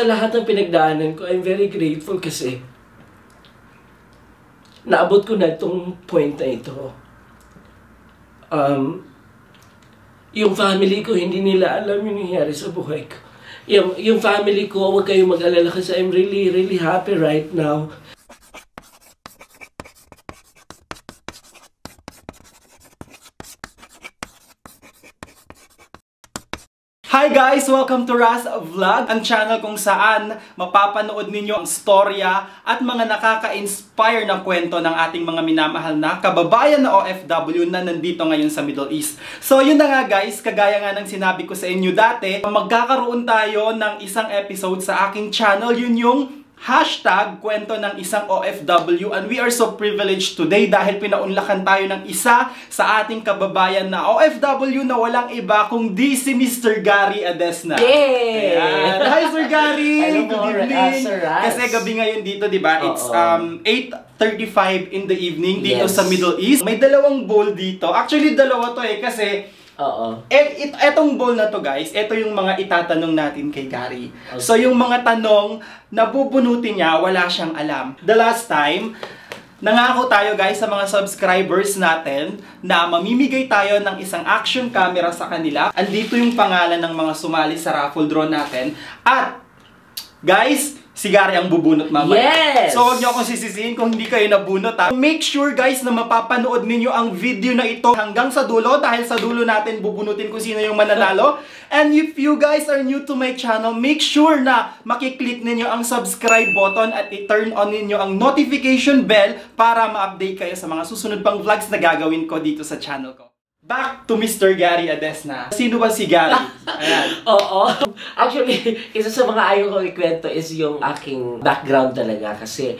Sa lahat ng pinagdaanan ko, I'm very grateful kasi naabot ko na itong point na ito. Yung family ko, hindi nila alam yung nangyari sa buhay ko. Yung family ko, huwag kayong mag-alala kasi I'm really, really happy right now. Hi guys! Welcome to Ras Vlog, ang channel kung saan mapapanood ninyo ang storya at mga nakaka-inspire na kwento ng ating mga minamahal na kababayan na OFW na nandito ngayon sa Middle East. So yun na nga guys, kagaya nga ng sinabi ko sa inyo dati, magkakaroon tayo ng isang episode sa aking channel, yun yung hashtag kwento ng isang OFW, and we are so privileged today dahil pinaunlakan tayo ng isa sa ating kababayan na OFW na walang iba kundi si Mr. Gary Adesna. Yay! Ayan. Hi Sir Gary! Hello, good evening! Kasi gabi ngayon dito, di ba? It's 8:35 in the evening dito sa Middle East. May dalawang bowl dito. Actually, dalawa to kasi etong bowl na to guys, ito yung mga itatanong natin kay Gary. Okay. So yung mga tanong na bubunutin niya, wala siyang alam. The last time, nangako tayo guys sa mga subscribers natin na mamimigay tayo ng isang action camera sa kanila. Andito yung pangalan ng mga sumali sa raffle draw natin. At guys, si Gary ang bubunot mamaya. Yes! So huwag niyo akong sisisihin kung hindi kayo nabunot ha. Make sure guys na mapapanood ninyo ang video na ito hanggang sa dulo dahil sa dulo natin bubunutin kung sino yung mananalo. And if you guys are new to my channel, make sure na makiklik ninyo ang subscribe button at i-turn on ninyo ang notification bell para ma-update kayo sa mga susunod pang vlogs na gagawin ko dito sa channel ko. Back to Mr. Gary Adesna. Sino ba si Gary? Ayan. Actually, isa sa mga ayaw kong ikwento is yung aking background talaga kasi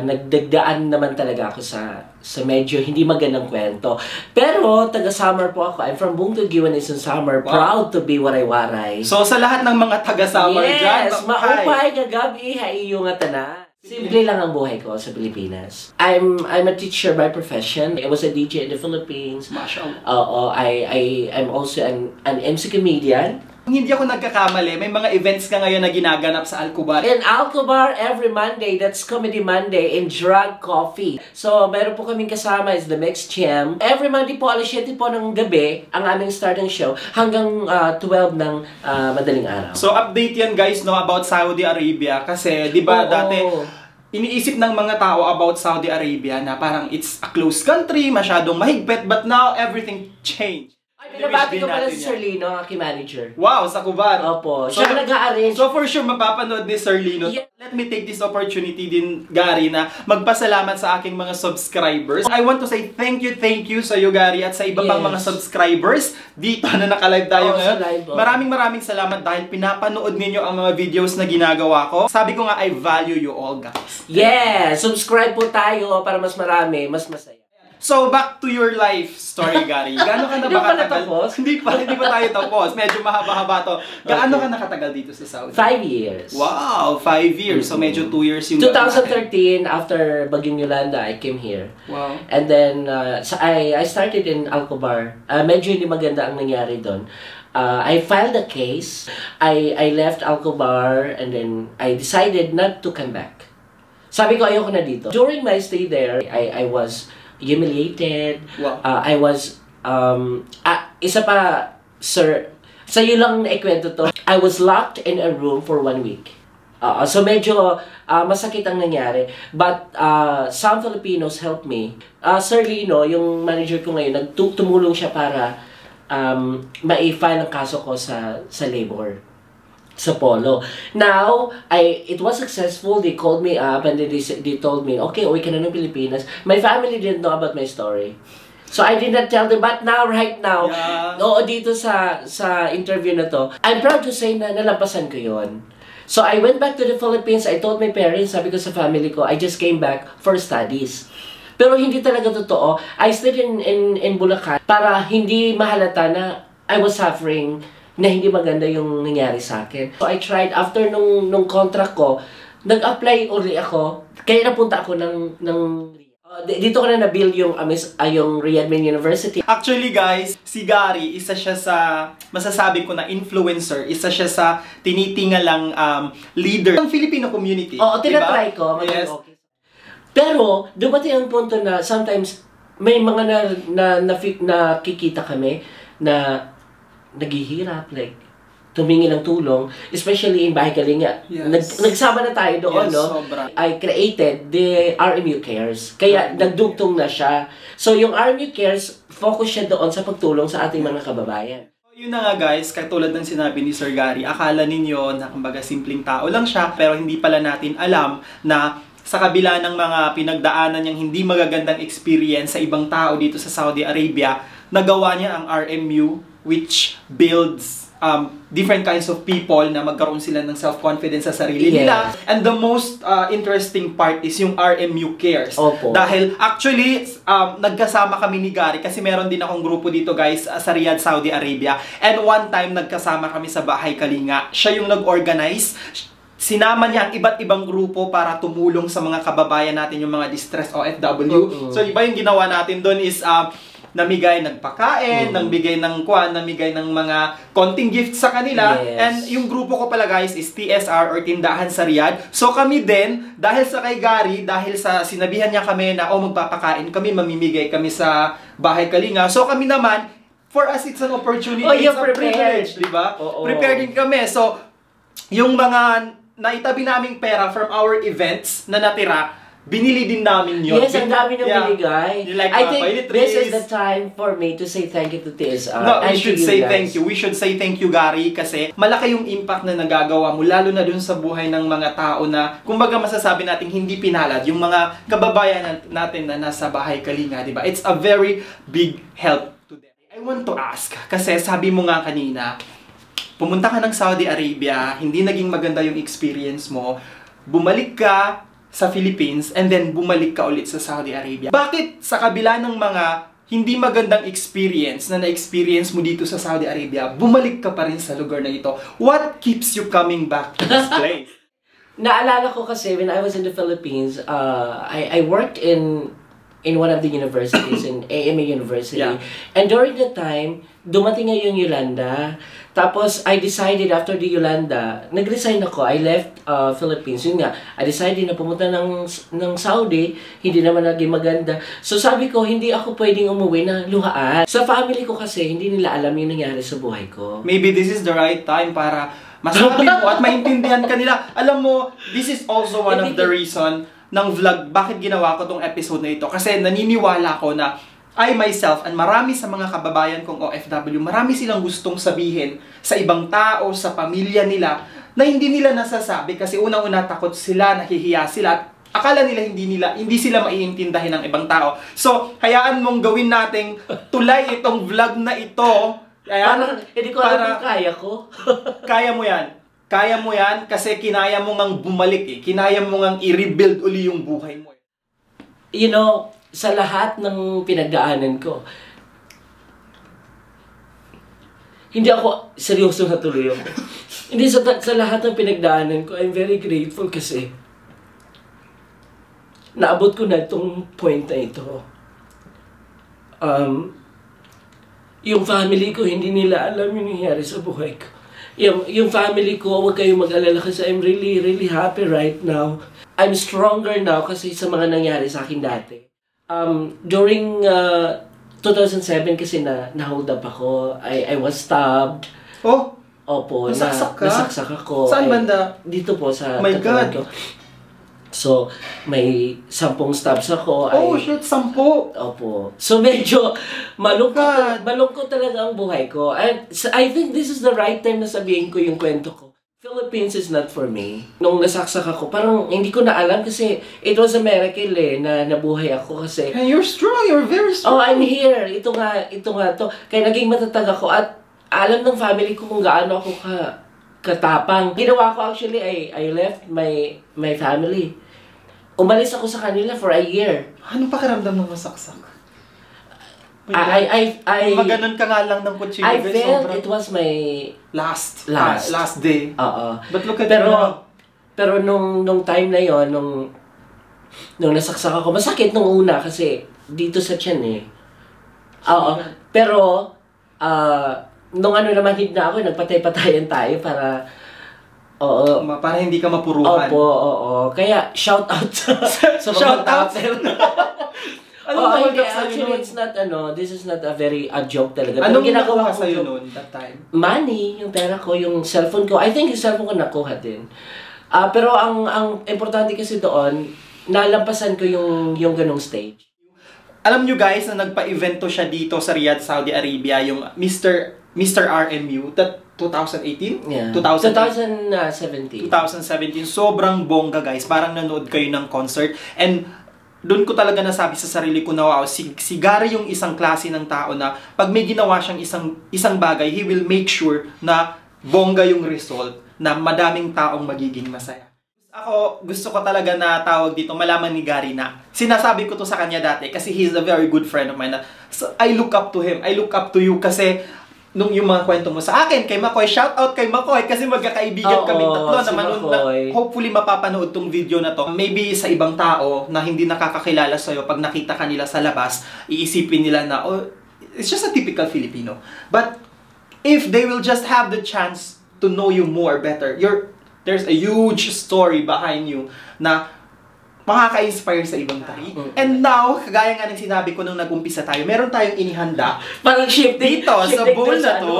nagdagdaan naman talaga ako sa medyo hindi magandang kwento. Pero taga-Samar po ako. I'm from Bungtod, Giwanis, Samar. Wow. Proud to be waray-waray. So sa lahat ng mga taga-Samar dyan, yes, maupay kagabi, haiyo nga tanan. Simple lang ang buhay ko sa Pilipinas. I'm a teacher by profession. I was a DJ in the Philippines. Mashallah. I'm also an MC comedian. Hindi ako nagkakamali, may mga events ka ngayon na ginaganap sa Alcobar. In Alcobar, every Monday, that's Comedy Monday, in Drug Coffee. So, meron po kaming kasama is the Mixed Jam. Every Monday po, alas 7 po ng gabi, ang aming starting show, hanggang 12 ng madaling araw. So, update yan guys no about Saudi Arabia. Kasi, di ba dati, iniisip ng mga tao about Saudi Arabia na parang it's a closed country, masyadong mahigpit, but now everything changed. Pinabati ko pala si Sir Lino, aking manager. Wow, sa Kubar. Opo, siya nag-a-arrange. So for sure, mapapanood ni Sir Lino. Yeah. Let me take this opportunity din, Gary, na magpasalamat sa aking mga subscribers. I want to say thank you sa iyo, Gary, at sa iba pang mga subscribers dito na naka-live tayo ngayon. Maraming salamat dahil pinapanood ninyo ang mga videos na ginagawa ko. Sabi ko nga, I value you all, guys. Yeah! Subscribe po tayo para mas marami, mas masaya. So, back to your life story, Gary. Gaano ka na ba katagal? Hindi pa tayo tapos. Medyo mahaba-haba to. Gaano ka nakatagal dito sa Saudi? 5 years. Wow, 5 years. So, medyo 2 years yung 2013, after Bagyong Yolanda, I came here. Wow. And then, so I started in Alcobar. Medyo hindi maganda ang nangyari doon. I filed a case. I left Alcobar and then I decided not to come back. Sabi ko, ayoko na dito. During my stay there, I was humiliated. Wow. I was, isa pa, sir, sa'yo lang naikwento to. I was locked in a room for 1 week. So medyo masakit ang nangyari. But some Filipinos helped me. Sir Lino, yung manager ko ngayon, tumulong siya para ma-file ang kaso ko sa labor. Sa Polo. Now, it was successful. They called me up and they told me, okay, uwi ka na ng Pilipinas. My family didn't know about my story. So I did not tell them, but now, right now, dito sa interview na to, I'm proud to say na nalampasan ko yon. So I went back to the Philippines. I told my parents, sabi ko sa family ko, I just came back for studies. Pero hindi talaga totoo. I stayed in Bulacan para hindi mahalata na I was suffering na hindi maganda yung nangyari sa akin. So I tried, after nung contract ko, nag-apply uli ako, kaya napunta ako ng Dito ko na na-build yung Riyadh Main University. Actually guys, si Gary, isa siya sa, masasabi ko na influencer, isa siya sa tinitingalang leader ng Filipino community. Oo, tinatry ko. Yes. Okay. Pero, dumating ang punto na sometimes, may mga nakikita kami na naghihirap, like, tumingi ng tulong, especially in Bahay Kalinga. Yes. Nagsama na tayo doon, yes, no? Sobra. I created the RMU Cares. Kaya nagdugtong na siya. So, yung RMU Cares, focus siya doon sa pagtulong sa ating mga kababayan. So, yun na nga guys, katulad ng sinabi ni Sir Gary, akala ninyo na kumbaga simpleng tao lang siya, pero hindi pala natin alam na sa kabila ng mga pinagdaanan niyang hindi magagandang experience sa ibang tao dito sa Saudi Arabia, nagawa niya ang RMU, which builds different kinds of people na magkaroon sila ng self-confidence sa sarili nila. And the most interesting part is yung RMU Cares. Opo. Dahil actually, nagkasama kami ni Gary kasi meron din akong grupo dito guys sa Riyadh, Saudi Arabia. And one time, nagkasama kami sa Bahay Kalinga. Siya yung nag-organize. Sinama niya ang iba't ibang grupo para tumulong sa mga kababayan natin, yung mga distressed OFW. So, iba yung ginawa natin doon is namigay ng pagkain, namigay ng mga konting gifts sa kanila. And yung grupo ko pala guys is TSR or Tindahan sa Riyadh. So kami din, dahil sa kay Gary, dahil sa sinabihan niya kami na magpapakain kami, mamimigay kami sa Bahay Kalinga. So kami naman, for us it's an opportunity, it's a privilege, di ba? Prepared din kami. So yung mga naitabi naming pera from our events na natira, binili din namin yun. Yes, ang dami nang binigay. Like, I think this is the time for me to say thank you to TSR. No, we should say thank you. We should say thank you, Gary, kasi malaki yung impact na nagagawa mo, lalo na dun sa buhay ng mga tao na, kumbaga masasabi natin hindi pinalad, yung mga kababayan natin na nasa Bahay Kalinga, di ba? It's a very big help to them. I want to ask, kasi sabi mo nga kanina, pumunta ka ng Saudi Arabia, hindi naging maganda yung experience mo, bumalik ka sa Philippines, and then bumalik ka ulit sa Saudi Arabia. Bakit sa kabila ng mga hindi magandang experience na na-experience mo dito sa Saudi Arabia, bumalik ka pa rin sa lugar na ito? What keeps you coming back to this place? Naalala ko kasi when I was in the Philippines, I worked in one of the universities, in AMA University. And during that time, dumating nga yung Yolanda. Tapos, I decided after the Yolanda, nag-resign ako. I left Philippines. Yun nga, I decided na pumunta ng Saudi. Hindi naman naging maganda. So, sabi ko, hindi ako pwedeng umuwi na luhaan. Sa family ko kasi, hindi nila alam yung nangyari sa buhay ko. Maybe this is the right time para masabi mo at maintindihan ka nila. Alam mo, this is also one of the reason ng vlog, bakit ginawa ko tong episode na ito. Kasi naniniwala ko na I myself and marami sa mga kababayan kong OFW, marami silang gustong sabihin sa ibang tao, sa pamilya nila, na hindi nila nasasabi kasi unang-una takot sila, nahihiya sila, at akala nila hindi sila maiintindihin ng ibang tao. So, hayaan mong gawin nating tulay itong vlog na ito. Hindi ko alam kung kaya ko. Kaya mo yan. Kaya mo yan kasi kinaya mo ngang bumalik eh. Kinaya mo ngang i-rebuild uli yung buhay mo. You know, sa lahat ng pinagdaanan ko, hindi ako seryoso na tuloy ako. Hindi sa lahat ng pinagdaanan ko, I'm very grateful kasi naabot ko na itong point na ito. Yung family ko, hindi nila alam yung nangyari sa buhay ko. Yung family ko, huwag kayong mag-alala kasi I'm really, really happy right now. I'm stronger now kasi sa mga nangyari sa akin dati. During 2007 kasi na-hold up ako. I was stabbed. Oh? Opo. Nasaksak ka? Nasaksak ako. Saan banda? Dito po sa my God. ko. So, may 10 stabs ako. Oh, shit, 10? Opo. So, medyo malungkot talaga ang buhay ko. And I think this is the right time na sabihin ko yung kwento ko. Philippines is not for me. Nung nasaksak ako, parang hindi ko na alam kasi it was a miracle na nabuhay ako kasi. And you're strong, you're very strong. Oh, I'm here. Ito nga to. Kaya naging matatag ako at alam ng family ko kung gaano ako katapang. Ginawa ko actually, I left my family. Umalis ako sa kanila for a year. Anong pakiramdam ng masaksak? Maganon ka nga lang ng kutsilyo. I felt it was my last day. Oo. But look at you now. Pero nung time na yon, nung nung nasaksak ako, masakit nung una kasi dito sa tiyan eh. Oo. Pero, nung ano naman hit na ako, nagpatay-patayan tayo para, oo. Para hindi ka mapuruhan. Opo, oo. Kaya, shout out sa shout out. Actually, it's not, this is not a very joke talaga. Anong ginagawa ka sa'yo noon, that time? Money, yung pera ko, yung cellphone ko. I think yung cellphone ko nakuha din. Pero ang importante kasi doon, nalampasan ko yung ganong stage. Alam nyo guys na nagpa-evento siya dito sa Riyadh, Saudi Arabia, yung Mr. RMU, that 2018? Yeah. 2017. Sobrang bongga guys. Parang nanood kayo ng concert. And doon ko talaga nasabi sa sarili ko na wow, si Gary yung isang klase ng tao na pag may ginawa siyang isang bagay, he will make sure na bongga yung result, na madaming taong magiging masaya. Ako, gusto ko talaga na tawag dito, malaman ni Gary na sinasabi ko to sa kanya dati kasi he's a very good friend of mine. So, I look up to him. I look up to you kasi nung yung mga kwento mo sa akin, kay Makoy, shout out kay Makoy kasi magkakaibigan kami tatlo na hopefully mapapanood tong video na to. Maybe sa ibang tao na hindi nakakakilala sa'yo, pag nakita ka nila sa labas, iisipin nila na, oh, it's just a typical Filipino. But if they will just have the chance to know you more better, there's a huge story behind you na makaka-inspire sa ibang tari. And now, kagaya nga ng sinabi ko nung nag-umpisa tayo, meron tayong inihanda. Parang shifting dito sa bowl na to.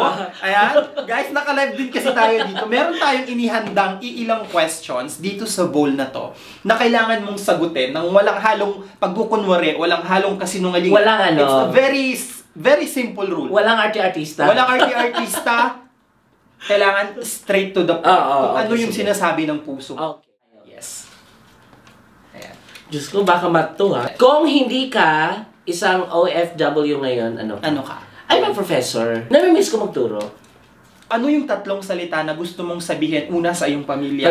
Ayan. Guys, naka-live din kasi tayo dito. Meron tayong inihandang iilang questions dito sa bowl na to na kailangan mong sagutin ng walang halong pagkukunwari, walang halong kasinungalingan. Walang It's a very simple rule. Walang arti-artista. Walang arti-artista. Kailangan straight to the point. Kung ano yung sinasabi ng puso. Okay. Yes. Ayan. Diyos ko, baka mato ha. Kung hindi ka isang OFW ngayon, ano ka? I'm a professor. Namimiss ko magturo. Ano yung tatlong salita na gusto mong sabihin una sa iyong pamilya?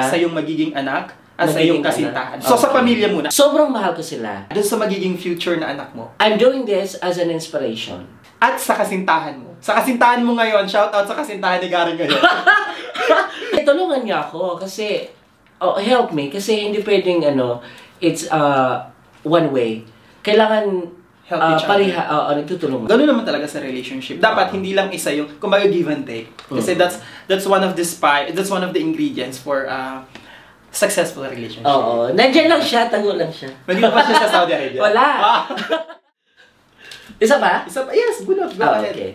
Sa iyong magiging anak? At sa iyong kasintahan? So, sa pamilya muna. Sobrang mahal ko sila. Doon sa magiging future na anak mo? I'm doing this as an inspiration. At sa kasintahan mo. Sa kasintahan mo ngayon, shout out sa kasintahan ni Gary ngayon. Tulungan niya ako kasi, help me. Kasi hindi pwedeng, it's one way. Kailangan, help each other. nagtutulungan. Ganun naman talaga sa relationship. Dapat hindi lang isa yung, kumbaga give and take. Kasi that's one of the ingredients for successful relationship. Oo. Nandiyan lang siya, tago lang siya. Nandito pa siya sa Saudi Arabia? Wala. Isa pa? Isa pa? Yes, go ahead. Okay.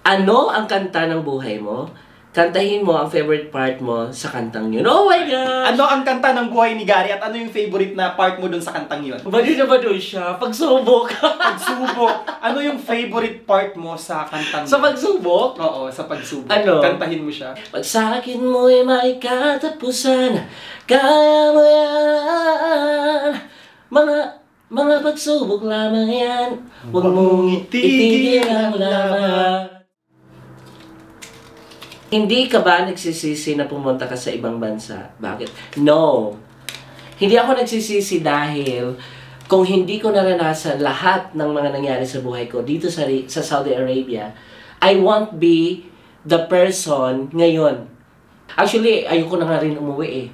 Ano ang kanta ng buhay mo? Kantahin mo ang favorite part mo sa kantang yun. Oh my God! Ano ang kanta ng buhay ni Gary at ano yung favorite na part mo dun sa kantang yun? Bali na ba doon siya? Pagsubok. Pagsubok. Ano yung favorite part mo sa kantang yun? Sa pagsubok? Oo, sa pagsubok. Ano? Kantahin mo siya. Pag sa akin mo'y may katapusan, kaya mo yan. Mga pagsubok lamang yan. Huwag mong itigil ang laban. Hindi ka ba nagsisisi na pumunta ka sa ibang bansa? Bakit? No. Hindi ako nagsisisi dahil kung hindi ko naranasan lahat ng mga nangyari sa buhay ko dito sa Saudi Arabia, I won't be the person ngayon. Actually, ayoko na nga rin umuwi eh.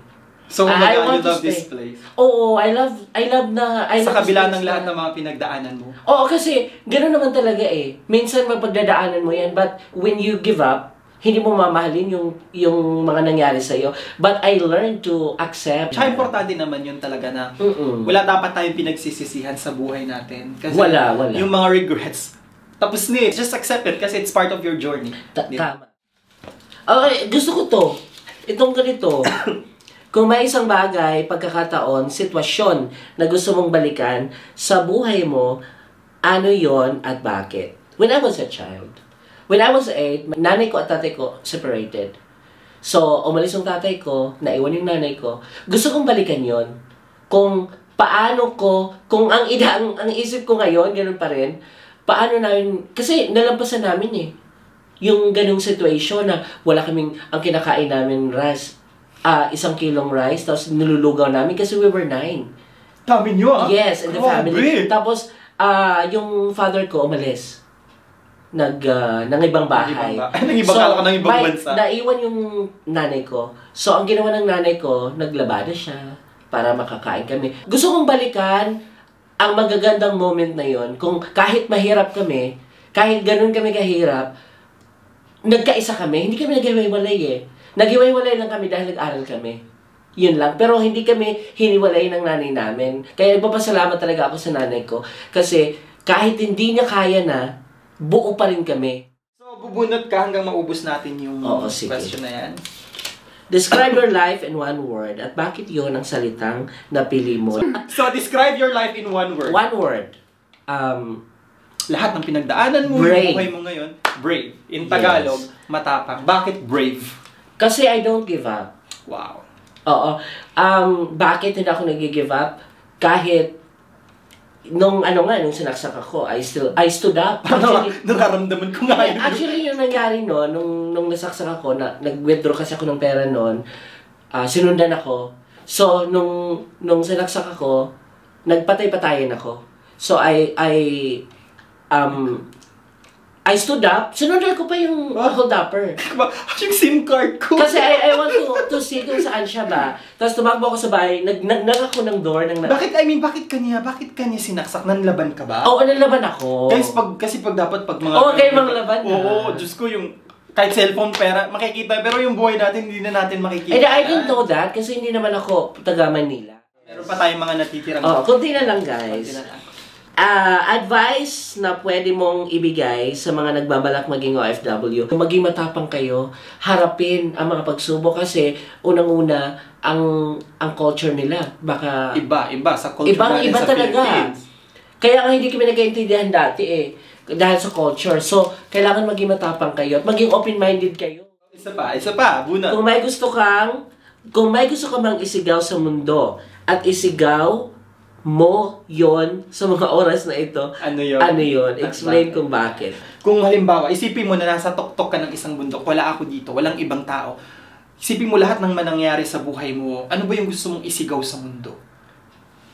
So, I love this place. Oo, I love na... Sa kabila ng lahat ng mga pinagdaanan mo. Oo, kasi gano'n naman talaga eh. Minsan mapagdadaanan mo yan, but when you give up, hindi mo mamahalin yung mga nangyari sa'yo. But I learned to accept. Tsaka importante naman yun talaga na wala dapat tayong pinagsisisihan sa buhay natin. Kasi wala. Yung mga regrets, tapos na eh. Just accept it kasi it's part of your journey. Tama. Okay, gusto ko to. Itong ganito. Kung may isang bagay, pagkakataon, sitwasyon na gusto mong balikan sa buhay mo, ano yon at bakit? When I was a child, when I was 8, nanay ko at tatay ko separated. So, umalis yung tatay ko, naiwan yung nanay ko. Gusto kong balikan yon. Kung paano ko, kung ang isip ko ngayon, ganun pa rin, paano namin, kasi nalampasan namin eh. Yung ganung situation na wala kaming, ang kinakain namin rice, 1 kilong rice, tapos nilulugaw namin kasi we were 9. Dami nyo ah? Yes, in the family. Tapos, yung father ko umalis. Ng ibang bahay. Ng ibang bansa. Naiwan yung nanay ko. So, ang ginawa ng nanay ko, naglabada siya, para makakain kami. Gusto kong balikan ang magagandang moment na yon, kung kahit mahirap kami, kahit ganun kami kahirap, nagkaisa kami. Hindi kami naghiwalay eh. Naghiwalay lang kami dahil nag-aral kami. Yun lang. Pero hindi kami hiniwalay ng nanay namin. Kaya nagpapasalamat talaga ako sa nanay ko. Kasi kahit hindi niya kaya na, buo pa rin kami. So, bubunot ka hanggang maubos natin yung question na yan. Describe your life in one word. At bakit yun ang salitang napili mo? So, describe your life in one word. One word. Lahat ng pinagdaanan mo, yung buhay mo ngayon, brave. In Tagalog, matapang. Bakit brave? Kasi I don't give up. Wow. Oo. Bakit hindi ako nag-give up? Kahit nung sinaksak ako, I stood up. Actually, nararamdaman ko nga yun. Actually, yung nangyari nung nasaksak ako, nag-withdraw kasi ako ng pera noon, sinundan ako. So, nung sinaksak ako, nagpatay-patayin ako. So, I stood up, sinundan ko pa yung hold-upper. Yung SIM card ko. Kasi I want to see kung saan siya ba. Tapos tumakbo ako sa bahay, nag ako ng door. Bakit kanya sinaksak? Nanlaban ka ba? Oo, nanlaban ako. Guys, kasi pag mga... Oo, kayo mga laban na. Oo, Diyos ko, yung kahit cellphone, pera, makikita. Pero yung buhay natin, hindi na natin makikita. And I didn't know that kasi hindi naman ako taga Manila. Meron pa tayong mga natitirang... Oo, kunti na lang guys. Advice na pwede mong ibigay sa mga nagbabalak maging OFW. Maging matapang kayo, harapin ang mga pagsubok kasi unang-una ang culture nila. Baka iba sa culture natin sa talaga. Philippines. Kaya nga hindi kami nagkaintindihan dati dahil sa culture. So, kailangan maging matapang kayo at maging open-minded kayo. Isa pa, bunot. Kung may gusto kang mang isigaw sa mundo at isigaw mo yon sa mga oras na ito. Ano yun? Explain kung bakit. Kung halimbawa, isipin mo na nasa tuktok ka ng isang bundok, wala ako dito, walang ibang tao. Isipin mo lahat ng manangyari sa buhay mo. Ano ba yung gusto mong isigaw sa mundo?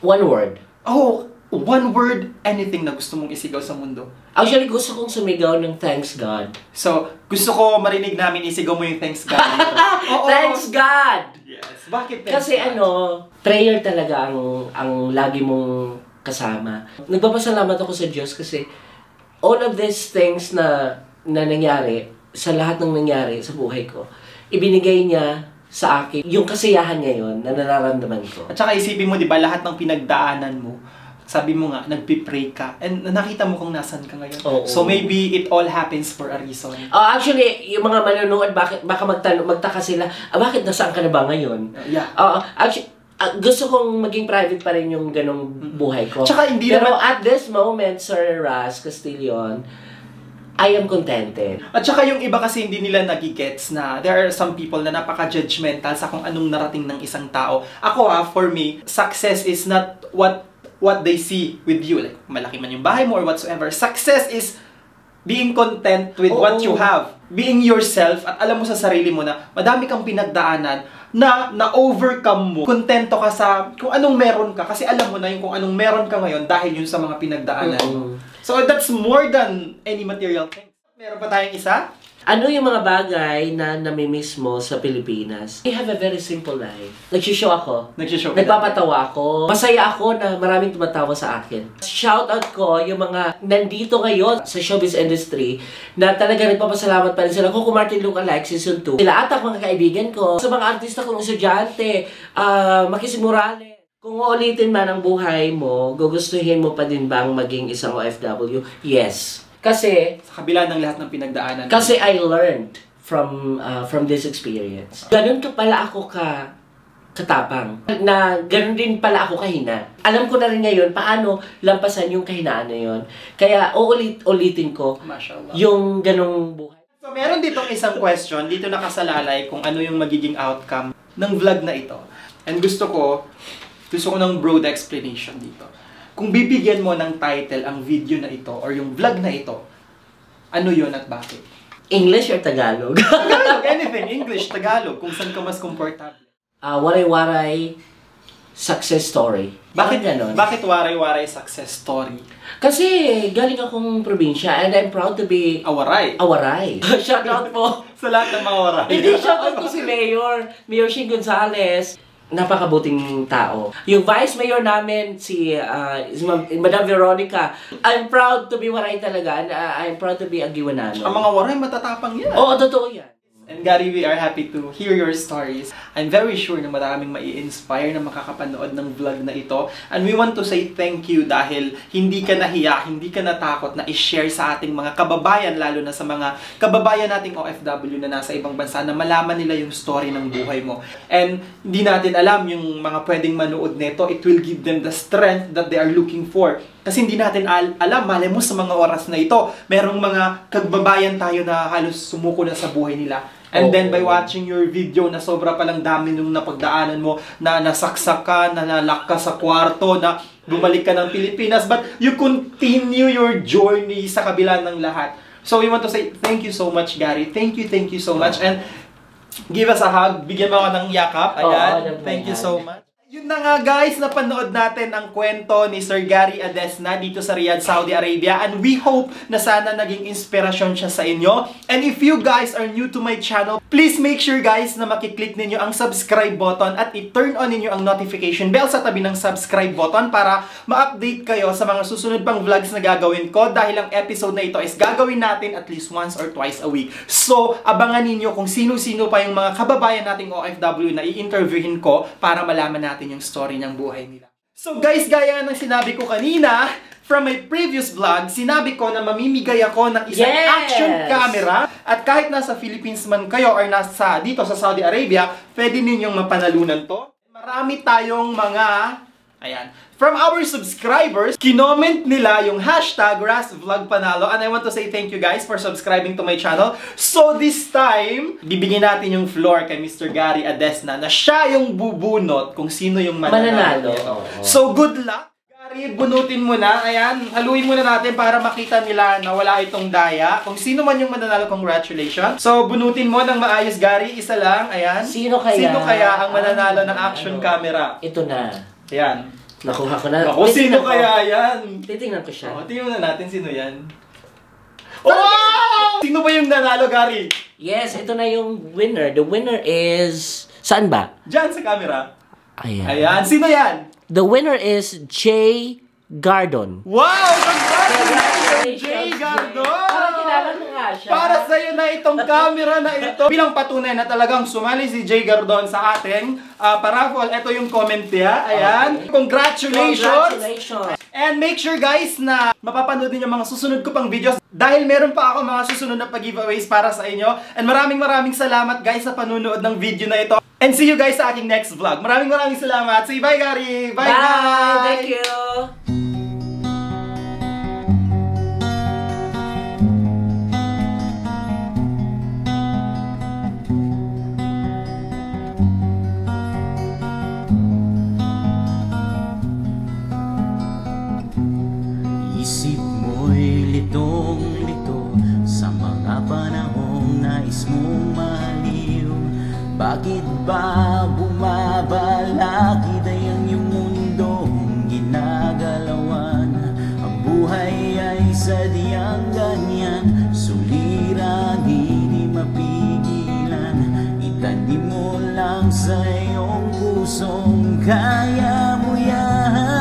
One word. Oh, one word, anything na gusto mong isigaw sa mundo. Actually, gusto kong sumigaw ng thanks God. So, gusto ko marinig namin isigaw mo yung thanks God. Thanks God! Yes. Bakit thanks Kasi God? prayer talaga ang lagi mong kasama. Nagpapasalamat ako sa Diyos kasi all of these things na nangyari, sa lahat ng nangyari sa buhay ko, ibinigay niya sa akin yung kasiyahan ngayon na nararamdaman ko. At saka isipin mo, di ba, lahat ng pinagdaanan mo, sabi mo nga, nagpipray ka, and nakita mo kung nasan ka ngayon. So maybe it all happens for a reason. Actually, yung mga manonood, baka magtaka sila, bakit nasaan ka na ba ngayon? Yeah. Actually, gusto kong maging private pa rin yung ganong buhay ko. Tsaka hindi Pero naman... at this moment, Sir Ras Castillon, I am contented. At saka yung iba kasi hindi nila nagigets na there are some people na napaka-judgmental sa kung anong narating ng isang tao. Ako for me, success is not what they see with you. Like, malaki man yung bahay mo or whatsoever. Success is being content with what you have. Being yourself at alam mo sa sarili mo na madami kang pinagdaanan na na-overcome mo. Kontento ka sa kung anong meron ka kasi alam mo na yung kung anong meron ka ngayon dahil yun sa mga pinagdaanan mo. So that's more than any material thing. Meron pa tayong isa? Ano yung mga bagay na namimiss mo sa Pilipinas? I have a very simple life. Nagsishow ako. Nagpapatawa ako. Masaya ako na maraming tumatawa sa akin. Shoutout ko yung mga nandito ngayon sa showbiz industry na talaga nagpapasalamat pa rin sila. Coco Martin Lookalike Season 2. Sila at mga kaibigan ko. Sa mga artista kong estudyante, Makisi Morales. Kung uulitin man ang buhay mo, gugustuhin mo pa din bang maging isang OFW? Yes. Kasi sa kabila ng lahat ng pinagdaanan. Kasi I learned from this experience. Ganun ka pala ako katapang. Na ganun din pala ako kahina. Alam ko na rin ngayon paano lampasan yung kahinaan na yun. Kaya ulitin ko yung ganung buhay. So meron ditong isang question, dito nakasalalay kung ano yung magiging outcome ng vlog na ito. And gusto ko ng broad explanation dito. Kung bibigyan mo ng title ang video na ito or yung vlog na ito, ano yun at bakit? English or Tagalog? Tagalog, anything. English, Tagalog, kung saan ka mas komportable. Waray-waray success story. Bakit ganon? Bakit waray-waray success story? Kasi galing akong probinsya and I'm proud to be... Awaray. Shoutout po. Sa lahat ng mga waray. Hindi, shoutout ko si Mayor Shing Gonzales. napakabuting tao. Yung vice mayor namin, si Madam Veronica, I'm proud to be Waray talaga. I'm proud to be a Giwanano. Ang mga Waray, matatapang yan. Oo, totoo yan. And Gary, we are happy to hear your stories. I'm very sure na maraming mai-inspire na makakapanood ng vlog na ito. And we want to say thank you dahil hindi ka nahiya, hindi ka natakot na i-share sa ating mga kababayan, lalo na sa mga kababayan nating OFW na nasa ibang bansa, na malaman nila yung story ng buhay mo. And hindi natin alam yung mga pwedeng manood nito, it will give them the strength that they are looking for. Kasi hindi natin alam, malay mo sa mga oras na ito, merong mga kababayan tayo na halos sumuko na sa buhay nila. And then by watching your video na sobra palang dami nung napagdaanan mo, na nasaksak ka, na nalak ka sa kwarto, na bumalik ka ng Pilipinas, but you continue your journey sa kabila ng lahat. So we want to say thank you so much, Gary. Thank you so much. And give us a hug. Bigyan mo ako ng yakap. Ayan. Thank you so much. Yun na nga guys, napanood natin ang kwento ni Sir Gary Adesna dito sa Riyadh, Saudi Arabia, and we hope na sana naging inspirasyon siya sa inyo. And if you guys are new to my channel, please make sure guys na makiklik ninyo ang subscribe button at i-turn on ninyo ang notification bell sa tabi ng subscribe button para ma-update kayo sa mga susunod pang vlogs na gagawin ko, dahil ang episode na ito is gagawin natin at least once or twice a week. So, abangan ninyo kung sino-sino pa yung mga kababayan nating OFW na i-interviewin ko para malaman natin yung story ng buhay nila. So guys, gaya ng sinabi ko kanina, from my previous vlog, sinabi ko na mamimigay ako ng isang action camera, at kahit nasa Philippines man kayo or nasa dito sa Saudi Arabia, pwede ninyong mapanalunan to. Marami tayong mga, ayan, from our subscribers, kinoment nila yung hashtag RasVlogPanalo, and I want to say thank you guys for subscribing to my channel. So this time, bibigyan natin yung floor kay Mr. Gary Adesna na siya yung bubunot kung sino yung mananalo. So good luck! Gary, bunutin mo na. Ayan, haluin muna natin para makita nila na wala itong daya. Kung sino man yung mananalo, congratulations. So bunutin mo ng maayos, Gary. Isa lang, ayan. Sino kaya ang mananalo ng action camera? Ito na. Ayan. Nakuha ko na. Ako, sino kaya yan? Titingnan ko siya. Tingnan na natin sino yan. Wow! Sino ba yung nanalo, Gary? Yes, ito na yung winner. The winner is... Saan ba? Diyan sa camera. Ayan. Ayan. Sino yan? The winner is Jay Gardon. Wow! Congratulations, Jay Gardon! Para sa'yo na itong camera na ito. Bilang patunay na talagang sumali si Jay Gardon sa ating paraffle, ito yung comment niya. Ayan. Okay. Congratulations! And make sure guys na mapapanood din yung mga susunod ko pang videos, dahil meron pa ako mga susunod na pag-giveaways para sa inyo. And maraming salamat guys sa panunood ng video na ito. And see you guys sa aking next vlog. Maraming salamat. Say bye, Gary! Bye! Bye! Thank you! Isip mo'y litong-lito sa mga panahong nais mong maliw. Bakit ba bumabalakid ay ang iyong mundong ginagalawan? Ang buhay ay sadyang ganyan, suliranin, hindi mapigilan. Itanim mo lang sa iyong pusong kaya mo yan.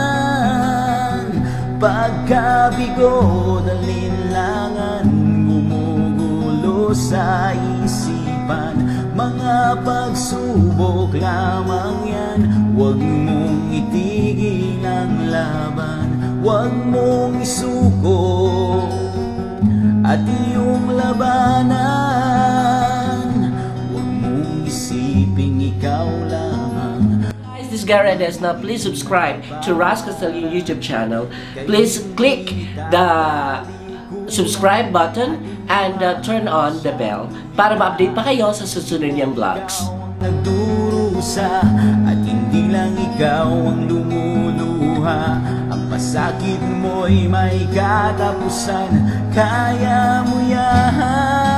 Pagkabigo, dalinlangan, gumugulo sa isipan. Mga pagsubok lamang yan, huwag mong itigil ang laban. Huwag mong isuko at iyong labanan. Huwag mong isiping ikaw lamang. This is Gary Adesna. Please subscribe to Ras Castillo YouTube channel. Please click the subscribe button and turn on the bell para ma-update pa kayo sa susunod niyang vlogs. Nagdurusa at hindi lang ikaw ang lumuluha. Ang pasakit mo'y may katapusan, kaya mo yan.